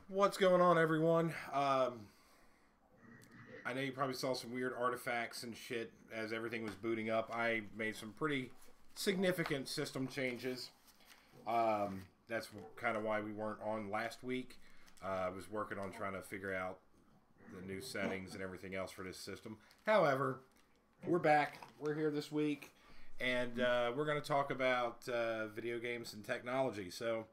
What's going on, everyone? I know you probably saw some weird artifacts and shit as everything was booting up. I made some pretty significant system changes. That's kind of why we weren't on last week. I was working on trying to figure out the new settings and everything else for this system. However, we're back. We're here this week, and we're going to talk about video games and technology. So,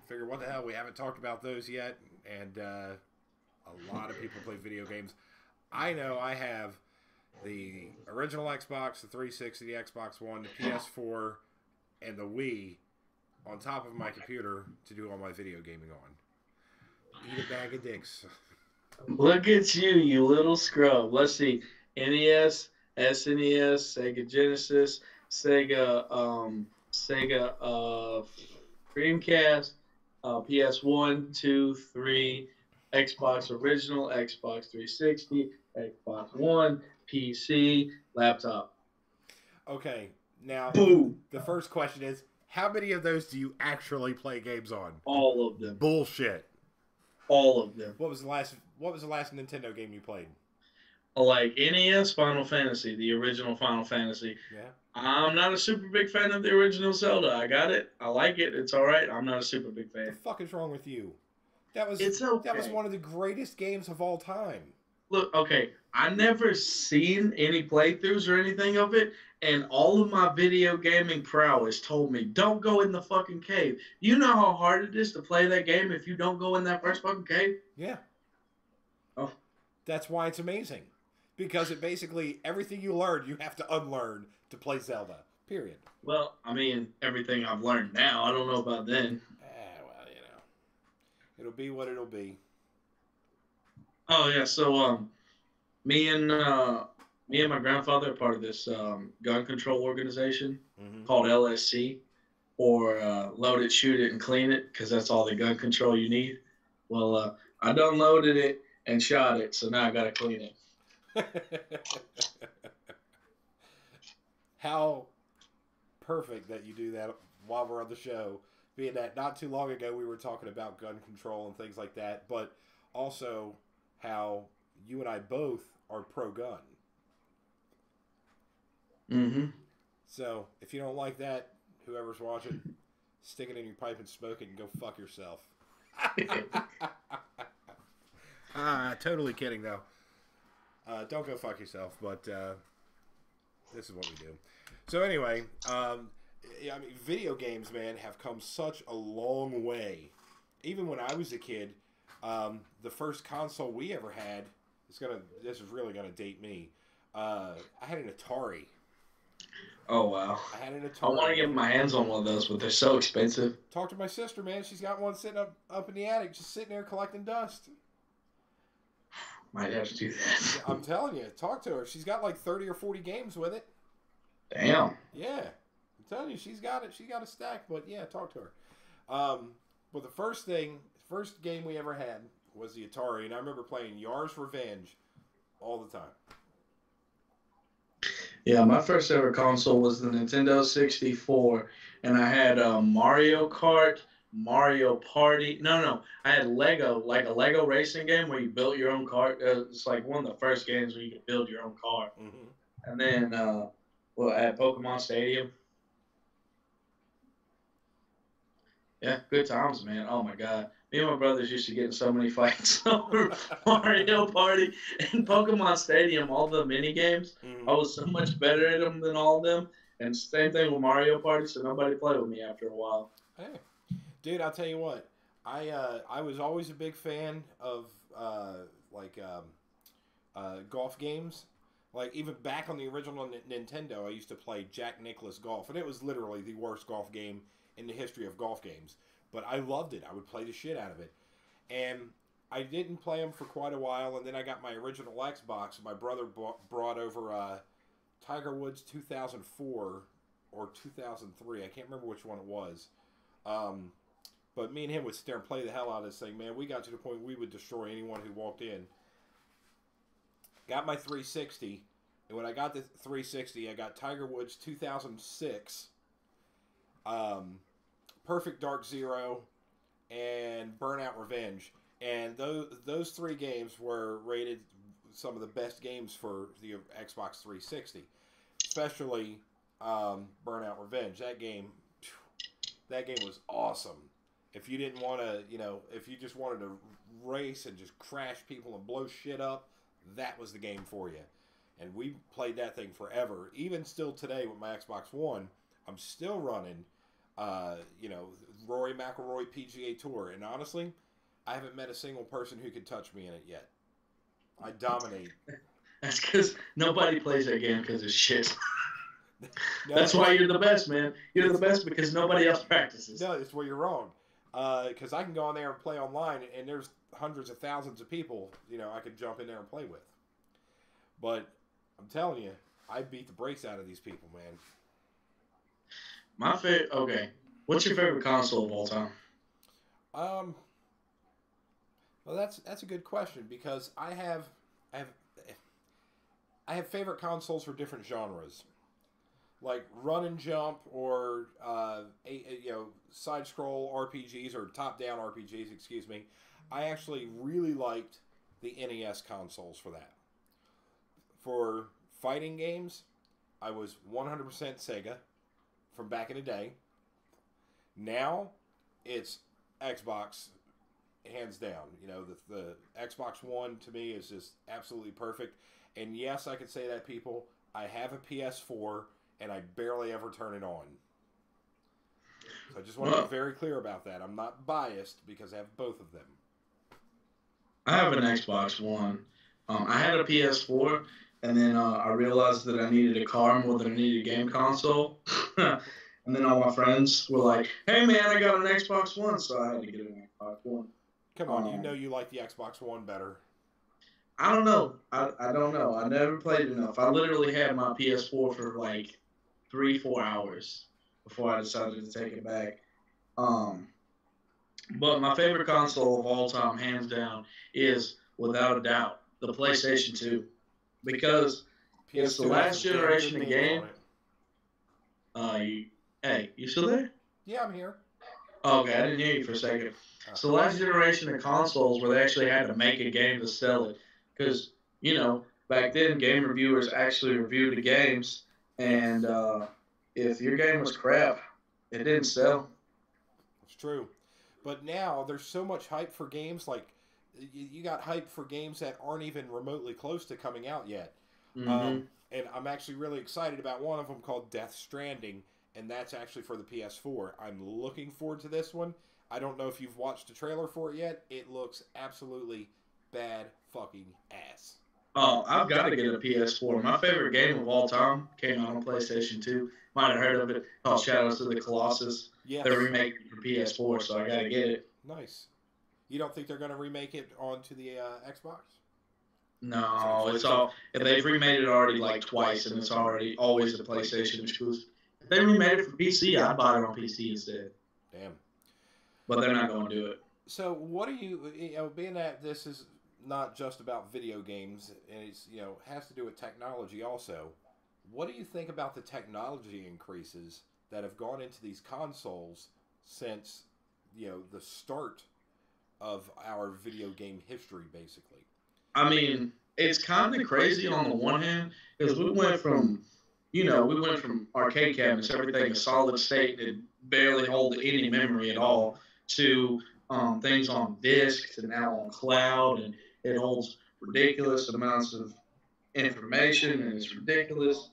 figure what the hell, we haven't talked about those yet, and a lot of people play video games. I know I have the original Xbox, the 360, the Xbox One, the PS4, and the Wii on top of my computer to do all my video gaming on. Eat a bag of dicks. Look at you, you little scrub. Let's see. NES, SNES, Sega Genesis, Sega Dreamcast, PS1, 2, 3, Xbox Original, Xbox 360, Xbox One, PC, laptop. Okay, now Boom. the first question is, how many of those do you actually play games on? All of them. Bullshit. All of them. What was the last Nintendo game you played? Like NES, Final Fantasy, the original Final Fantasy. Yeah. I'm not a super big fan of the original Zelda. I got it. I like it. It's all right. I'm not a super big What the fan. fuck is wrong with you? That was It's that was okay. one of the greatest games of all time. Look, okay, I never seen any playthroughs or anything of it, and all of my video gaming prowess told me, don't go in the fucking cave. You know how hard it is to play that game if you don't go in that first fucking cave? Yeah. Oh, That's why it's amazing. Because it basically everything you learn you have to unlearn to play Zelda. Period. well, I mean, everything I've learned now, I don't know about then. Well, it'll be what it'll be. Oh yeah, so me and me and my grandfather are part of this gun control organization Mm-hmm. called LSC, or load it, shoot it, and clean it, because that's all the gun control you need. Well, I done loaded it and shot it, so now I gotta clean it. How perfect that you do that while we're on the show. Being that not too long ago we were talking about gun control and things like that, but also how you and I both are pro gun. Mm-hmm. So if you don't like that, whoever's watching, stick it in your pipe and smoke it and go fuck yourself. Totally kidding though. Don't go fuck yourself, but this is what we do. So anyway, yeah, I mean, video games, man, have come such a long way. Even when I was a kid, the first console we ever had this is really gonna date me. I had an Atari. Oh wow. I had an I want to Atari. get my hands on one of those, but they're so expensive. Talk to my sister, man. She's got one sitting up in the attic, just sitting there collecting dust. Might have to do Yeah, that. I'm telling you, talk to her. She's got like 30 or 40 games with it. Damn. Yeah, I'm telling you, she's got it. She got a stack. But yeah, talk to her. But the first game we ever had was the Atari, and I remember playing Yar's Revenge all the time. Yeah, my first ever console was the Nintendo 64, and I had Mario Kart, Mario Party. No, I had Lego, like a Lego racing game where you built your own car. It's like one of the first games where you could build your own car. Mm-hmm. And then, at Pokemon Stadium. Yeah, good times, man. Oh my god. Me and my brothers used to get in so many fights over Mario Party and Pokemon Stadium, all the mini games. I Mm-hmm. was so much better at them than all of them. And same thing with Mario Party, so nobody played with me after a while. Hey, dude, I'll tell you what. I was always a big fan of like golf games. Like even back on the original Nintendo, I used to play Jack Nicklaus Golf, and it was literally the worst golf game in the history of golf games. But I loved it. I would play the shit out of it, and I didn't play them for quite a while. And then I got my original Xbox. My brother brought over Tiger Woods 2004 or 2003. I can't remember which one it was. Um, but me and him would sit there and play the hell out of this thing, man. We got to the point we would destroy anyone who walked in. Got my 360, and when I got the 360, I got Tiger Woods 2006, Perfect Dark Zero, and Burnout Revenge. And those 3 games were rated some of the best games for the Xbox 360, especially Burnout Revenge. That game was awesome. If you didn't want to, if you just wanted to race and just crash people and blow shit up, that was the game for you. And we played that thing forever. Even still today with my Xbox One, I'm still running, Rory McIlroy PGA Tour. And honestly, I haven't met a single person who could touch me in it yet. I dominate. That's because nobody plays that game because it's shit. No, that's why you're the best, man. You're the best because nobody else practices. No, that's where you're wrong. Because I can go on there and play online, and there's hundreds of thousands of people, I could jump in there and play with. But I'm telling you, I beat the brakes out of these people, man. My favorite. Okay, what's your favorite console of all time? Well, that's a good question because I have favorite consoles for different genres, like run and jump or side scroll RPGs or top down RPGs. Excuse me. I actually really liked the NES consoles for that. For fighting games, I was 100% Sega from back in the day. Now, it's Xbox, hands down. The Xbox One to me is just absolutely perfect. And yes, I can say that, people. I have a PS4, and I barely ever turn it on. So I just want to be very clear about that. I'm not biased because I have both of them. I have an Xbox One. I had a PS4, and then I realized that I needed a car more than I needed a game console. And then all my friends were like, "Hey, man, I got an Xbox One," so I had to get an Xbox One. Come on, you like the Xbox One better. I don't know. I don't know. I never played enough. I literally had my PS4 for like 3-4 hours before I decided to take it back. But my favorite console of all time, hands down, is without a doubt the PlayStation 2, because it's the last generation of game. You still there? Yeah, I'm here. Okay, I didn't hear you for a second. It's the last generation of consoles where they actually had to make a game to sell it, because back then game reviewers actually reviewed the games, and if your game was crap, it didn't sell. It's true. But now there's so much hype for games. Like you got hype for games that aren't even remotely close to coming out yet. Mm-hmm. And I'm actually really excited about one of them called Death Stranding, and that's actually for the PS4. I'm looking forward to this one. I don't know if you've watched the trailer for it yet. It looks absolutely bad fucking ass. Oh, I've got to get a PS4. My favorite game of all time came out on PlayStation 2. Might have heard of it, called Shadows of the Colossus. Yes. They're remaking it for PS4, so I got to get it. Nice. You don't think they're going to remake it onto the Xbox? No, it's all. They've remade it already like twice, and it's already always a PlayStation exclusive. If they remade it for PC, I'd buy it on PC instead. Damn. But they're not going to do it. So, what do you being that this is not just about video games, and it's has to do with technology also. What do you think about the technology increases that have gone into these consoles since the start of our video game history, basically? I mean, it's kind of crazy on the one hand because we went from arcade cabinets, everything a solid state that barely hold any memory at all, to things on disk to now on cloud, and it holds ridiculous amounts of information, and it's ridiculous.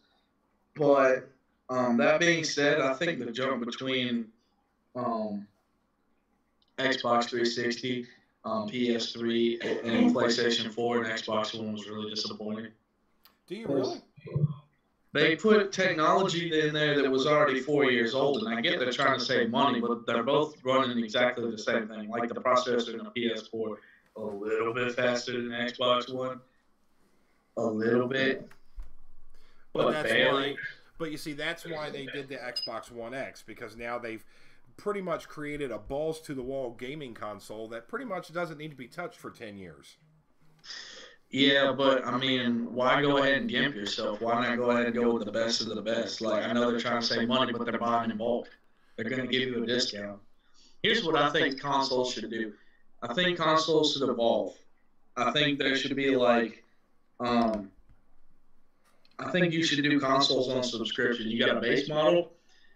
But that being said, I think the jump between Xbox 360, PS3, and PlayStation 4 and Xbox One was really disappointing. Do you really? They put technology in there that was already 4 years old, and I get they're trying to save money, but they're both running exactly the same thing. Like the processor in the PS4, a little bit faster than the Xbox One, a little bit, but barely. But you see, that's why they did the Xbox One X, because now they've pretty much created a balls-to-the-wall gaming console that pretty much doesn't need to be touched for 10 years. Yeah, but, I mean, why go ahead and gimp yourself? Why not go ahead and go with the best of the best? Like, I know they're trying to save money, but they're buying in bulk. They're going to give you a discount. Here's what I think consoles should do. I think consoles should evolve. I think there should be like, I think you should do consoles on subscription. You got a base model,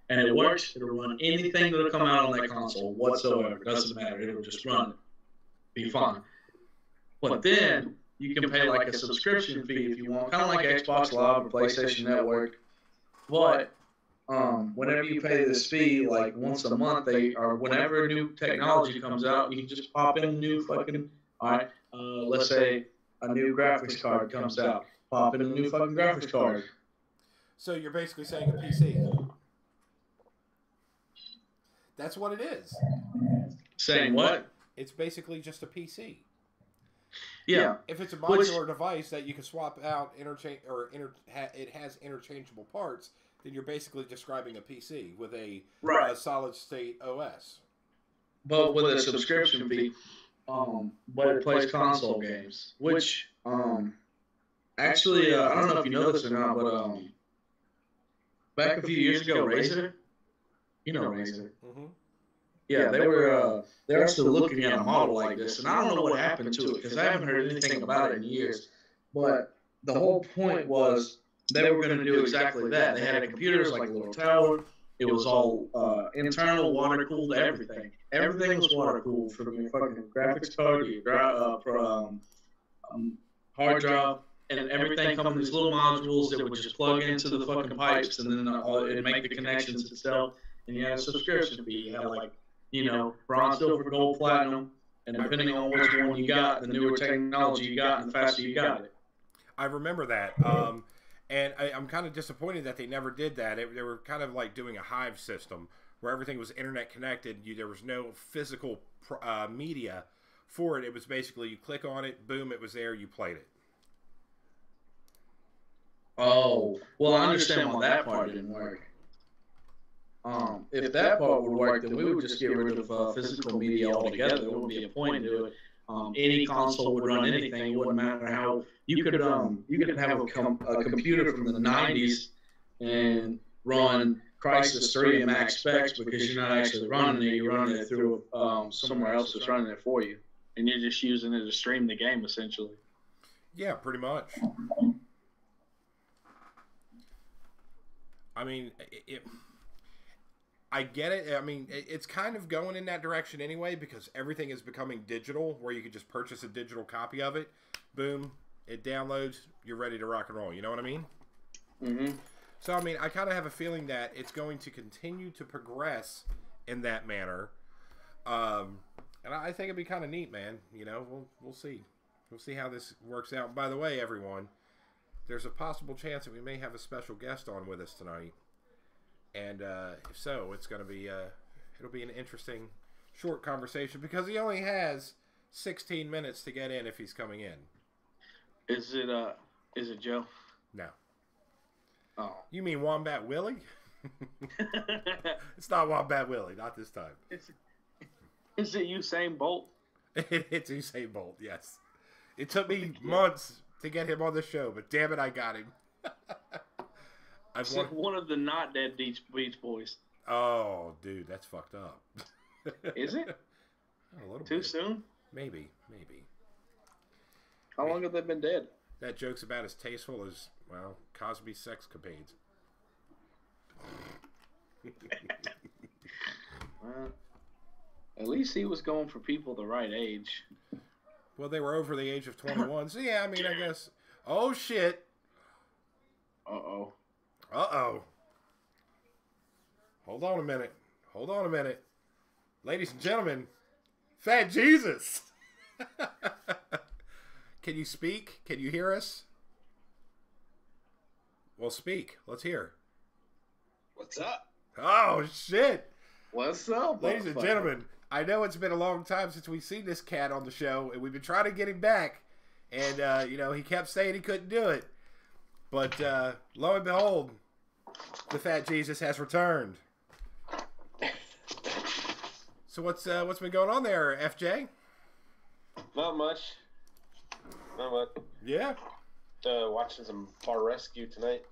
and it works. It'll run anything that'll come out on that console whatsoever. Doesn't matter. It'll just run. Be fine. But then you can pay like a subscription fee if you want, kind of like Xbox Live or PlayStation Network. But whenever you pay this fee, like once a month, or whenever a new technology comes out, you can just pop in a new fucking. All right, let's say a new graphics card comes out. Pop in a new fucking graphics card. So you're basically saying a PC. That's what it is. Saying what? It's basically just a PC. Yeah. If it's a modular device that you can swap out, it has interchangeable parts, then you're basically describing a PC with a solid state OS. But with a subscription fee, but it plays console games, which actually I don't know if you know this or not, but back a few years ago, Razer, you know Razer. Mm-hmm. Yeah, they're actually looking at a model like this, and I don't know what happened to it because I haven't heard anything about it in years. But the whole point was they were going to do exactly that. They had a computer, it was like a little tower. It was all internal, water cooled, everything. Everything was water cooled from your fucking graphics card, your hard drive, and everything come in these little modules that would just plug into the fucking pipes, and then it'd make the connections itself. And you had a subscription fee. You had like, bronze, silver, gold, platinum, and depending on which one you got, the newer technology you got, and the faster you got it. I remember that. And I'm kind of disappointed that they never did that. They were kind of like doing a hive system where everything was internet connected. There was no physical media for it. It was basically you click on it, boom, it was there, you played it. Oh, well, I understand why that part didn't work. If that part would work, then we would just get rid of physical media altogether. There wouldn't be a point to it. Any console would run anything. It wouldn't matter how you could have a computer from the 90s and run Crysis 3 at max specs because you're not actually running it. You're running it through somewhere else that's running it for you, and you're just using it to stream the game essentially. Yeah, pretty much. I mean, I get it. I mean, it's kind of going in that direction anyway because everything is becoming digital where you can just purchase a digital copy of it. Boom. It downloads. You're ready to rock and roll. You know what I mean? Mm-hmm. So, I mean, I kind of have a feeling that it's going to continue to progress in that manner. And I think it'd be kind of neat, man. We'll see. We'll see how this works out. By the way, everyone, there's a possible chance that we may have a special guest on with us tonight. And if so, it's going to be it'll be an interesting short conversation because he only has 16 minutes to get in if he's coming in. Is it Joe? No. Oh. You mean Wombat Willie? It's not Wombat Willie, not this time. Is it Usain Bolt? It's Usain Bolt, yes. It took me months to get him on the show, but damn it, I got him. One of the not dead Beach Boys. Oh, dude, that's fucked up. Is it? A little Too bit. soon? Maybe. How long have they been dead? That joke's about as tasteful as, well, Cosby's sex capades. Well, at least he was going for people the right age. Well, they were over the age of 21, so yeah, I mean, I guess. Oh, shit. Uh-oh. Uh-oh. Hold on a minute. Ladies and gentlemen, Fat Jesus. Can you speak? Can you hear us? Well, speak. Let's hear. What's up? Oh, shit. What's up, Ladies and gentlemen, I know it's been a long time since we've seen this cat on the show, and we've been trying to get him back, and, he kept saying he couldn't do it. But, lo and behold, the Fat Jesus has returned. So what's been going on there, FJ? Not much. Yeah. Watching some Bar Rescue tonight.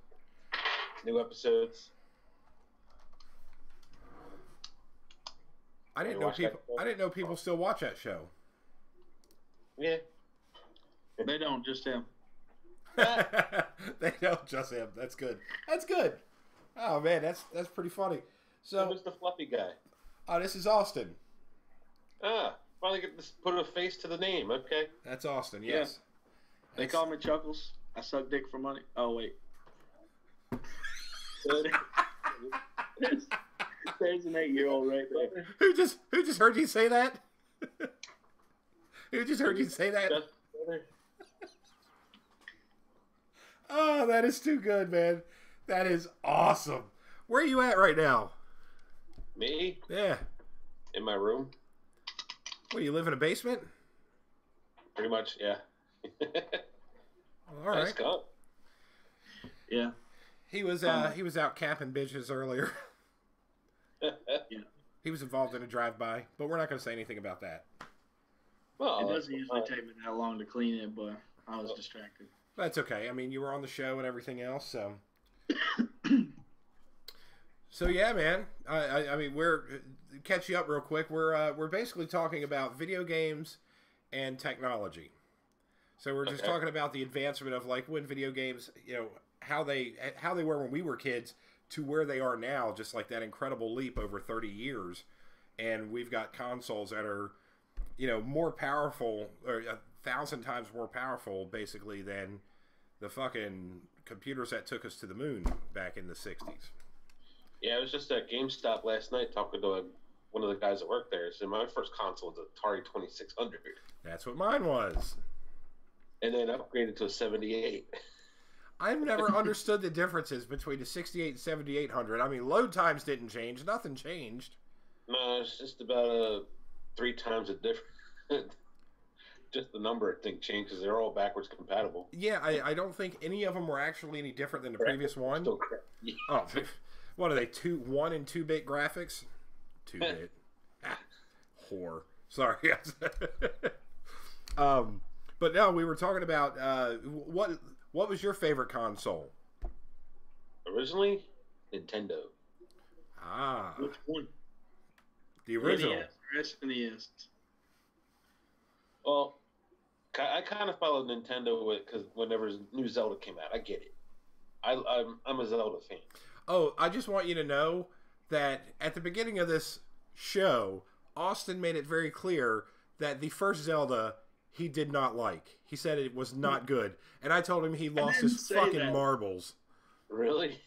New episodes. I didn't You know watch that people. show? I didn't know people still watch that show. Yeah. They don't, just him. They don't just him. That's good. That's good. Oh man, that's pretty funny. So, Who's the fluffy guy? this is Austin. Finally get this, put a face to the name. Okay. That's Austin. Yes. They call me Chuckles. I suck dick for money. Oh, wait. There's an 8-year-old right there. Who just heard you say that? Who just heard you say that? Oh, that is too good, man. That is awesome. Where are you at right now? Me? Yeah. In my room? What, you live in a basement? Pretty much, yeah. All right. Nice gun. Yeah. He was out capping bitches earlier. Yeah. He was involved in a drive-by, but we're not going to say anything about that. Well, It doesn't usually take me that long to clean it, but I was distracted. That's okay. I mean, you were on the show and everything else, so. So yeah, man. I mean, we're catch you up real quick. We're basically talking about video games and technology. So we're just talking about the advancement of like when video games, you know, how they were when we were kids to where they are now. Just like that incredible leap over 30 years, and we've got consoles that are, you know, more powerful or 1,000 times more powerful, basically, than the fucking computers that took us to the moon back in the 60s. Yeah, I was just at GameStop last night talking to one of the guys that worked there. So my first console was an Atari 2600. That's what mine was. And then upgraded to a 78. I've never understood the differences between a 68 and 7800. I mean, load times didn't change. Nothing changed. No, it's just about 3 times a different. Just the number, I think, changes. They're all backwards compatible. Yeah, I don't think any of them were actually any different than the previous one. Still correct. Yeah. Oh, what are they? 1 and 2-bit graphics? 2-bit. Whore. Sorry. But no, we were talking about what was your favorite console? Originally, Nintendo. Ah, Which one? the original. NES or SNES? Well, I kind of followed Nintendo because whenever new Zelda came out, I get it. I'm a Zelda fan. Oh, I just want you to know that at the beginning of this show, Austin made it very clear that the first Zelda he did not like. He said it was not good. And I told him he lost his fucking marbles. Really?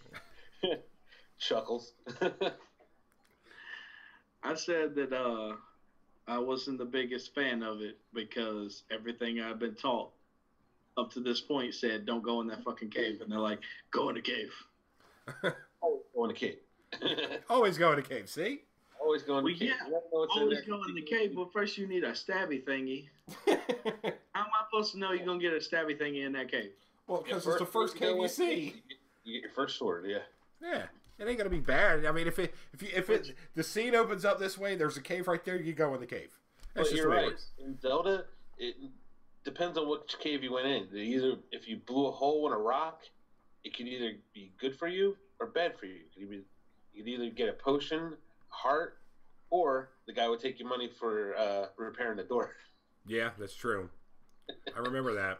Chuckles. I said that I wasn't the biggest fan of it because everything I've been taught up to this point said, don't go in that fucking cave. And they're like, go in the cave. Go in the cave. Always go in the cave, see? Always go in the cave. Yeah, always go in the cave, but first you need a stabby thingy. How am I supposed to know you're going to get a stabby thingy in that cave? Well, because it's the first cave you see. You get your first sword, yeah. Yeah. It ain't gonna be bad. I mean, if the scene opens up this way, there's a cave right there. You go in the cave. That's just you're right. weird. In Zelda, it depends on which cave you went in. Either if you blew a hole in a rock, it could either be good for you or bad for you. You could either get a potion, heart, or the guy would take your money for repairing the door. Yeah, that's true. I remember that.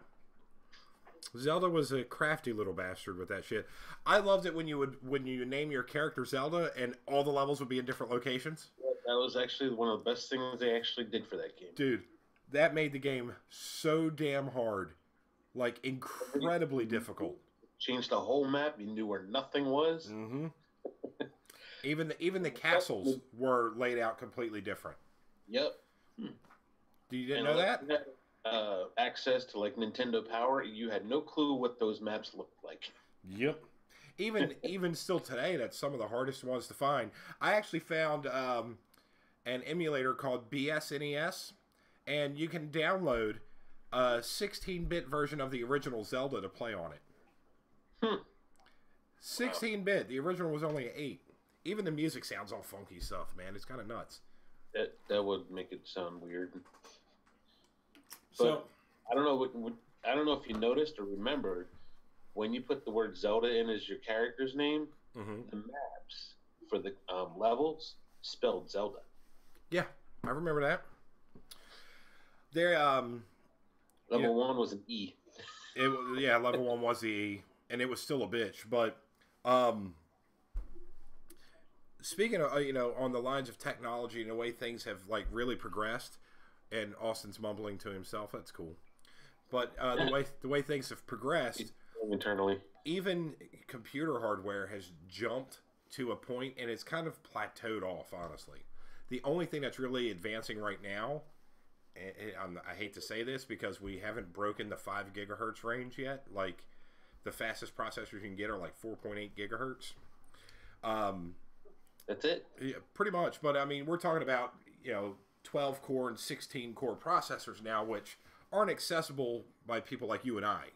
Zelda was a crafty little bastard with that shit. I loved it when you name your character Zelda and all the levels would be in different locations. That was actually one of the best things they actually did for that game. Dude, that made the game so damn hard. Like, incredibly difficult. Changed the whole map. You knew where nothing was. Mm-hmm. Even the castles were laid out completely different. Yep. You didn't know that? Access to like Nintendo Power, you had no clue what those maps looked like. Yep. Even still today, that's some of the hardest ones to find. I actually found an emulator called BSNES, and you can download a 16-bit version of the original Zelda to play on it. 16-bit. The original was only 8. Even the music sounds all funky stuff, man. It's kind of nuts. That would make it sound weird. So but I don't know I don't know if you noticed or remembered when you put the word Zelda in as your character's name, the maps for the levels spelled Zelda. Yeah, I remember that. There, Level 1 was an E. Yeah, level 1 was the E, and it was still a bitch. But um, speaking of on the lines of technology and the way things have like really progressed, and Austin's mumbling to himself. That's cool. But the way things have progressed internally, even computer hardware has jumped to a point, and it's kind of plateaued off. Honestly, the only thing that's really advancing right now, and I hate to say this because we haven't broken the 5 gigahertz range yet. Like the fastest processors you can get are like 4.8 gigahertz. That's it. Yeah, pretty much. But I mean, we're talking about 12 core and 16 core processors now, which aren't accessible by people like you and I.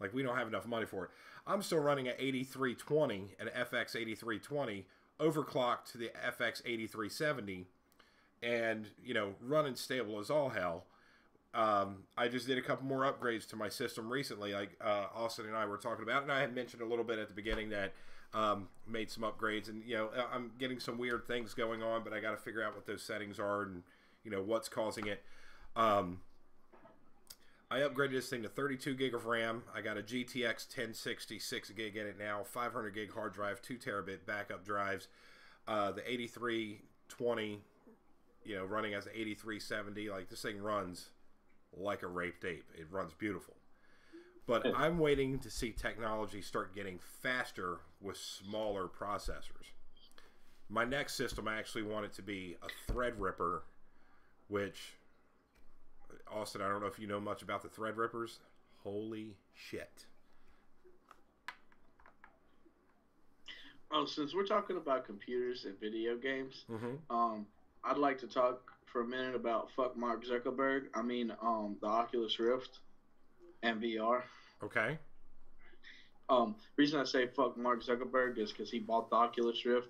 Like, we don't have enough money for it. I'm still running an 8320, an FX 8320, overclocked to the FX 8370, and, running stable as all hell. I just did a couple more upgrades to my system recently, like Austin and I were talking about, and I had mentioned a little bit at the beginning that made some upgrades, and, I'm getting some weird things going on, but I got to figure out what those settings are and, what's causing it. I upgraded this thing to 32 gig of RAM. I got a GTX 1060 6 gig in it now, 500 gig hard drive, 2 terabit backup drives. The 8320, running as an 8370. Like, this thing runs like a raped ape. It runs beautiful. But I'm waiting to see technology start getting faster with smaller processors. My next system, I actually want it to be a Threadripper, which... Austin, I don't know if you know much about the Threadrippers. Holy shit. Oh, since we're talking about computers and video games, I'd like to talk for a minute about fuck Mark Zuckerberg. I mean, the Oculus Rift and VR. Okay. Reason I say fuck Mark Zuckerberg is because he bought the Oculus Rift,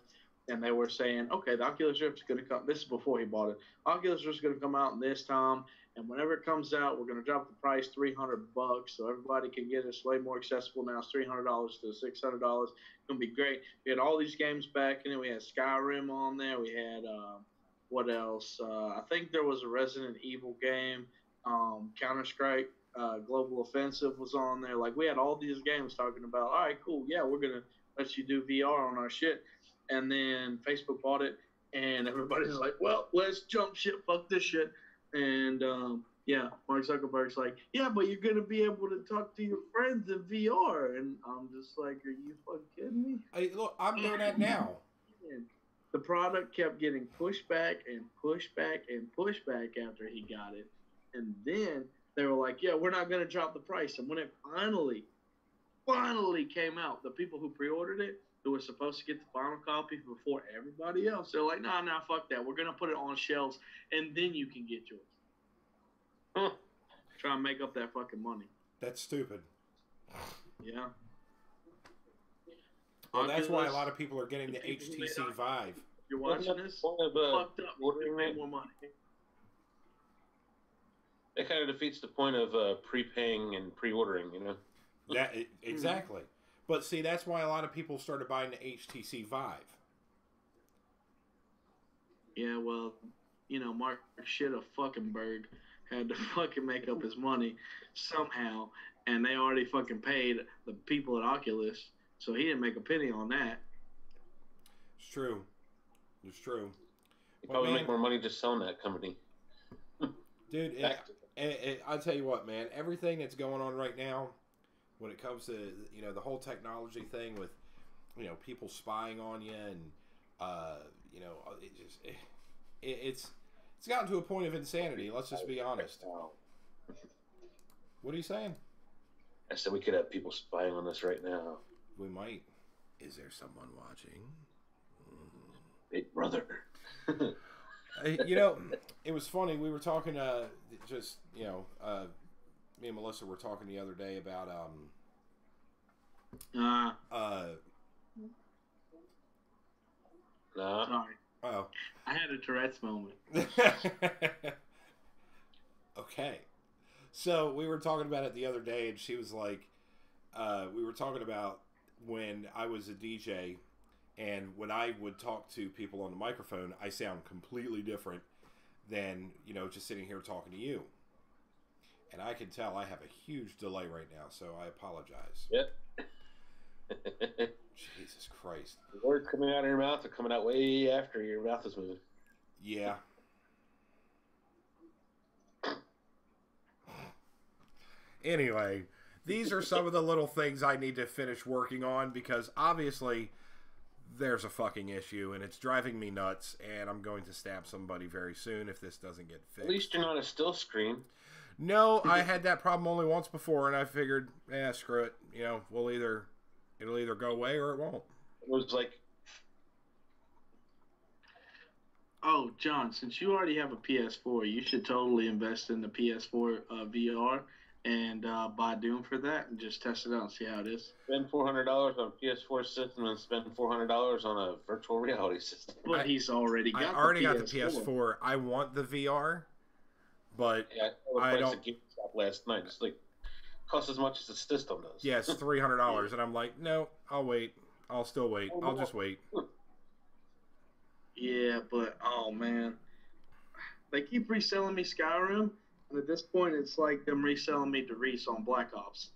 and they were saying, okay, the Oculus Rift is going to come. This is before he bought it. Oculus Rift is going to come out in this time, and whenever it comes out, we're going to drop the price $300, so everybody can get it. It's way more accessible now. It's $300 to $600. It's going to be great. We had all these games back in it. We had Skyrim on there. We had what else? I think there was a Resident Evil game. Counter-Strike Global Offensive was on there. Like, we had all these games talking about, all right, cool, yeah, we're going to let you do VR on our shit. And then Facebook bought it, and everybody's like, well, let's jump shit, fuck this shit. And, Mark Zuckerberg's like, yeah, but you're going to be able to talk to your friends in VR. And I'm just like, are you fucking kidding me? Hey, look, I'm doing that now. And the product kept getting pushed back and pushed back and pushed back after he got it. And then they were like, yeah, we're not going to drop the price. And when it finally came out, the people who pre-ordered it, who were supposed to get the final copy before everybody else, they're like, nah, fuck that. We're going to put it on shelves, and then you can get yours. Try and make up that fucking money. That's stupid. Yeah. Well, that's why a lot of people are getting the HTC Vive. You're watching this? Fucked up. Ordering more money. That kind of defeats the point of prepaying and pre-ordering, That exactly. But see, that's why a lot of people started buying the HTC Vive. Yeah, well, Mark shit a fucking berg had to fucking make up his money somehow, and they already fucking paid the people at Oculus, so he didn't make a penny on that. It's true. It's true. You probably make more money just selling that company. Dude, I'll tell you what, man. Everything that's going on right now, when it comes to the whole technology thing with people spying on you and it's gotten to a point of insanity. Let's just be honest. What are you saying? I said we could have people spying on us right now. We might. Is there someone watching? Big brother. It was funny. We were talking, me and Melissa were talking the other day about, Sorry. Oh. I had a Tourette's moment. Okay. So we were talking about it the other day, and she was like, we were talking about when I was a DJ, and when I would talk to people on the microphone, I sound completely different than, you know, just sitting here talking to you. And I can tell I have a huge delay right now, so I apologize. Yep. Jesus Christ. The words coming out of your mouth are coming out way after your mouth is moving. Yeah. Anyway, these are some of the little things I need to finish working on because obviously there's a fucking issue and it's driving me nuts and I'm going to stab somebody very soon if this doesn't get fixed. At least you're not a still screen. No, I had that problem only once before and I figured, screw it. You know, it'll either go away or it won't. It was like... Oh, John, since you already have a PS4, you should totally invest in the PS4 VR and buy Doom for that and just test it out and see how it is. Spend $400 on a PS4 system and spend $400 on a virtual reality system. But he's already got got the PS4. I want the VR, but yeah, I don't. At GameStop last night. It's like costs as much as the system does. Yeah, it's $300, and I'm like, no, I'll wait. I'll still wait. I'll just wait. Yeah, but oh man, they keep reselling me Skyrim, and at this point, it's like them reselling me Derice on Black Ops.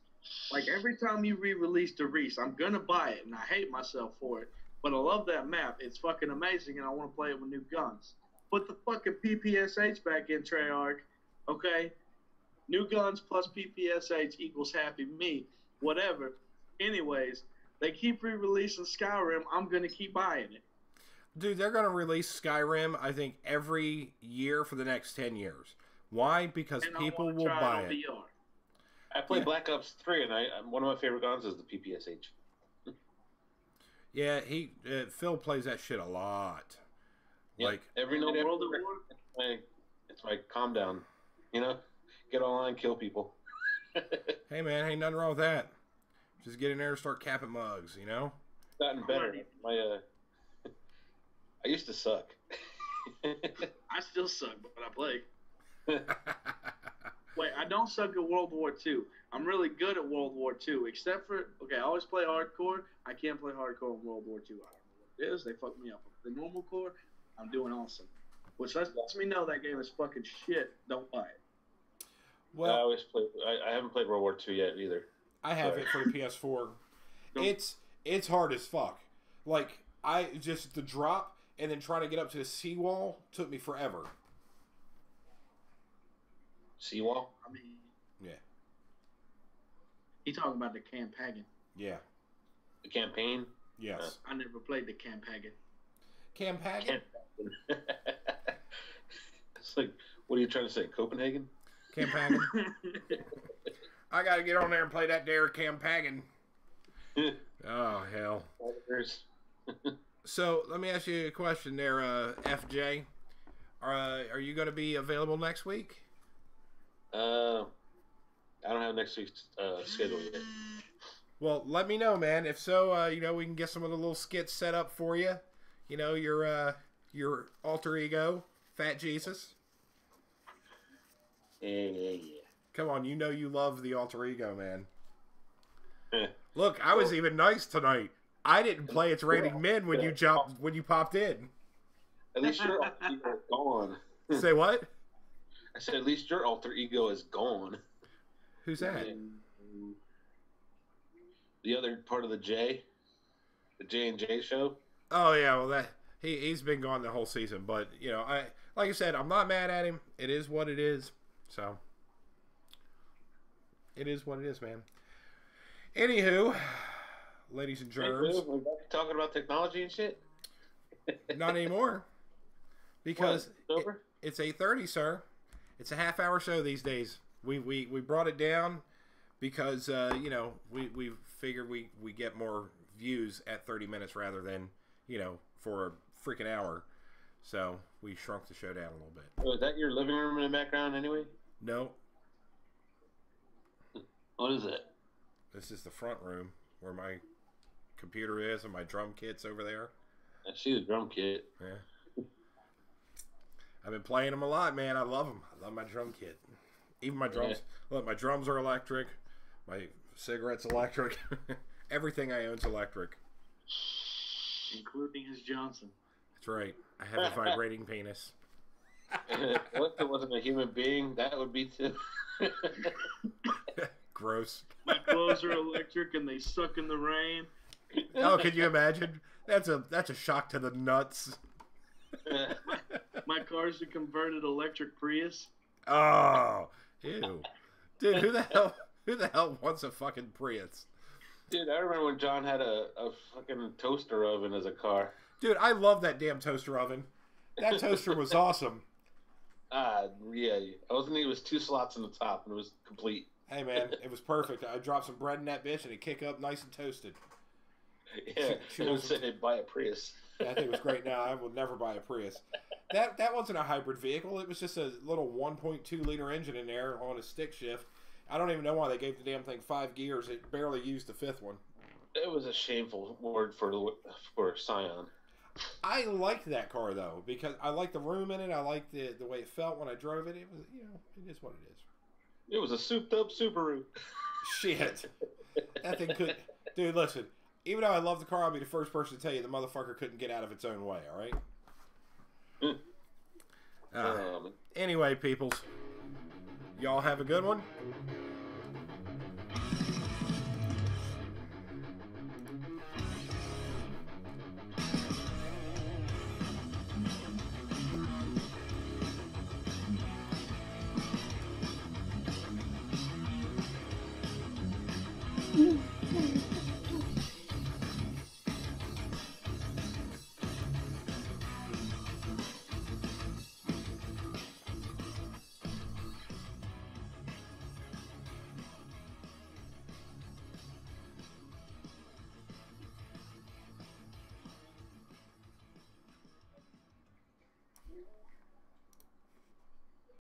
Like every time you re-release Derice, I'm gonna buy it, and I hate myself for it. But I love that map; it's fucking amazing, and I want to play it with new guns. Put the fucking PPSH back in Treyarch, okay? New guns plus PPSH equals happy me, whatever. Anyways, they keep re-releasing Skyrim. I'm gonna keep buying it. Dude, they're going to release Skyrim, I think, every year for the next 10 years. Why? Because And people will buy it. VR. I played Black Ops 3, and one of my favorite guns is the PPSH. Yeah, Phil plays that shit a lot. Yeah, Like every night after work, it's my calm down. You know, get online, kill people. hey man, ain't nothing wrong with that. Just get in there and start capping mugs, you know? Gotten better. I used to suck. I still suck, but I play. Wait, I don't suck at World War II. I'm really good at World War II, except for, I always play hardcore. I can't play hardcore in World War II. I don't know what it is. They fucked me up. The normal core, I'm doing awesome. Which lets me know that game is fucking shit. Don't buy it. Well, I always play. I haven't played World War II yet either. I have it for the PS4. It's hard as fuck. Like, the drop and then trying to get up to the seawall took me forever. Seawall? I mean, yeah. He talking about the Campaign. Yeah. The campaign? Yes. I never played the Campaign. Campaign? It's like, what are you trying to say, Copenhagen? Campaign. I got to get on there and play that dare Campaign. Oh, hell. So, let me ask you a question there, FJ. Are you going to be available next week? I don't have next week's schedule yet. Well, let me know, man. If so, we can get some of the little skits set up for you. You know, your alter ego, Fat Jesus. Yeah. Come on, you know you love the alter ego, man. Look, I was even nice tonight. I didn't play It's Raining Men when you popped in. At least your alter ego is gone. Say what? I said, at least your alter ego is gone. Who's that? The other part of the J and J show. Oh yeah, well he's been gone the whole season, but like I said, I'm not mad at him. It is what it is. So it is what it is, man. Anywho, ladies and germs, we're talking about technology and shit. Not anymore, because over? It's 8:30, sir. It's a half-hour show these days. We brought it down because we figured we get more views at 30 minutes rather than for a freaking hour. So we shrunk the show down a little bit. Oh, is that your living room in the background anyway? No. What is it? This is the front room where my computer is and my drum kit's over there. I see the drum kit. Yeah. I've been playing them a lot, man. I love them. I love my drum kit. Even my drums. Yeah. Look, my drums are electric. My cigarette's electric. Everything I own's electric. Including his Johnson. That's right. I have a vibrating penis. What if it wasn't a human being? That would be too. Gross. My clothes are electric and they suck in the rain. Oh, can you imagine? That's a shock to the nuts. My car's a converted electric Prius. Oh, ew, dude, who the hell wants a fucking Prius? Dude, I remember when John had a fucking toaster oven as a car. Dude, I love that damn toaster oven. That toaster was awesome. Yeah. I was thinking it was 2 slots in the top and it was complete. Hey, man, it was perfect. I dropped some bread in that bitch and it kicked up nice and toasted. Yeah, she was saying they'd buy a Prius. Yeah, I think it was great. Now I will never buy a Prius. That wasn't a hybrid vehicle. It was just a little 1.2 liter engine in there on a stick shift. I don't even know why they gave the damn thing 5 gears. It barely used the 5th one. It was a shameful word for Scion. I liked that car though because I liked the room in it. I liked the way it felt when I drove it. It was, it is what it is. It was a souped up Subaru. Shit, that thing could. Dude, listen. Even though I love the car, I'll be the first person to tell you the motherfucker couldn't get out of its own way. All right. Anyway, peoples, y'all have a good one.